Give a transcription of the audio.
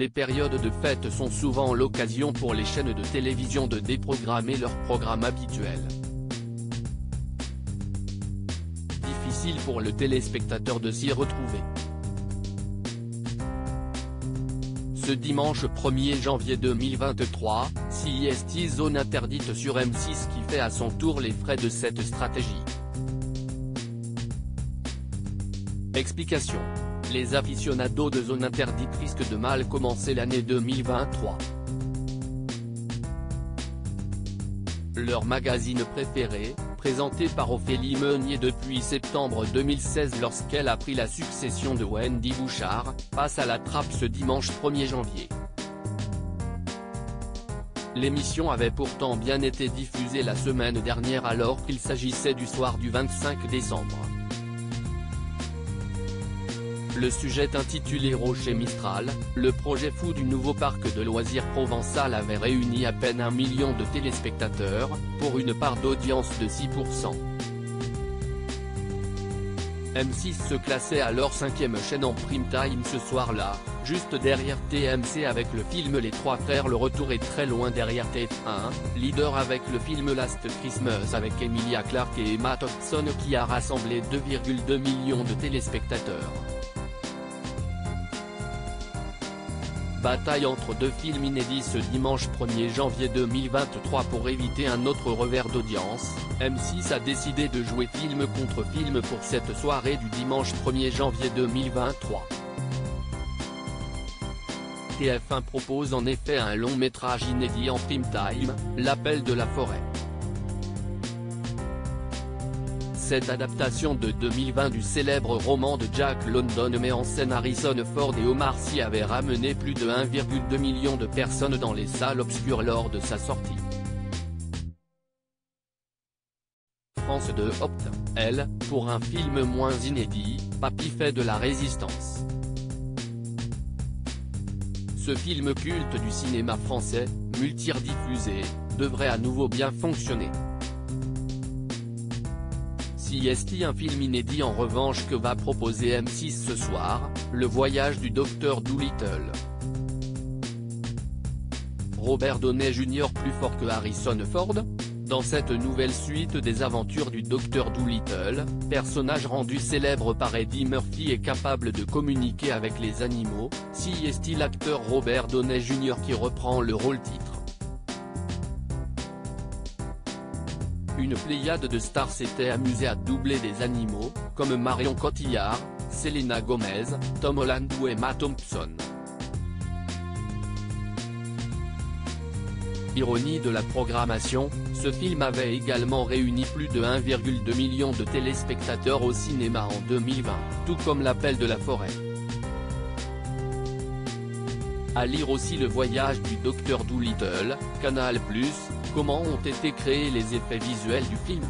les périodes de fête sont souvent l'occasion pour les chaînes de télévision de déprogrammer leurs programmes habituels. Difficile pour le téléspectateur de s'y retrouver. Ce dimanche 1er janvier 2023, CIST Zone interdite sur M6 qui fait à son tour les frais de cette stratégie. Explication. Les aficionados de Zone interdite risquent de mal commencer l'année 2023. Leur magazine préféré, présenté par Ophélie Meunier depuis septembre 2016 lorsqu'elle a pris la succession de Wendy Bouchard, passe à la trappe ce dimanche 1er janvier. L'émission avait pourtant bien été diffusée la semaine dernière alors qu'il s'agissait du soir du 25 décembre. Le sujet intitulé Rocher Mistral, le projet fou du nouveau parc de loisirs provençal avait réuni à peine 1 million de téléspectateurs, pour une part d'audience de 6%. M6 se classait alors 5e chaîne en prime time ce soir-là, juste derrière TMC avec le film Les Trois Frères. Le retour est très loin derrière TF1, leader avec le film Last Christmas avec Emilia Clarke et Emma Thompson qui a rassemblé 2,2 millions de téléspectateurs. Bataille entre deux films inédits ce dimanche 1er janvier 2023 pour éviter un autre revers d'audience, M6 a décidé de jouer film contre film pour cette soirée du dimanche 1er janvier 2023. TF1 propose en effet un long métrage inédit en prime time, L'Appel de la forêt. Cette adaptation de 2020 du célèbre roman de Jack London met en scène Harrison Ford et Omar Sy avait ramené plus de 1,2 million de personnes dans les salles obscures lors de sa sortie. France 2 opte, elle, pour un film moins inédit, Papy fait de la résistance. Ce film culte du cinéma français, multi-rediffusé, devrait à nouveau bien fonctionner. CIST un film inédit en revanche que va proposer M6 ce soir, Le voyage du Dr Dolittle. Robert Downey Jr. plus fort que Harrison Ford ? Dans cette nouvelle suite des aventures du Dr Dolittle, personnage rendu célèbre par Eddie Murphy est capable de communiquer avec les animaux, CIST l'acteur Robert Downey Jr. qui reprend le rôle-titre. Une pléiade de stars s'était amusée à doubler des animaux, comme Marion Cotillard, Selena Gomez, Tom Holland ou Emma Thompson. Ironie de la programmation, ce film avait également réuni plus de 1,2 million de téléspectateurs au cinéma en 2020, tout comme L'Appel de la forêt. À lire aussi Le voyage du Dr Dolittle, Canal+, comment ont été créés les effets visuels du film.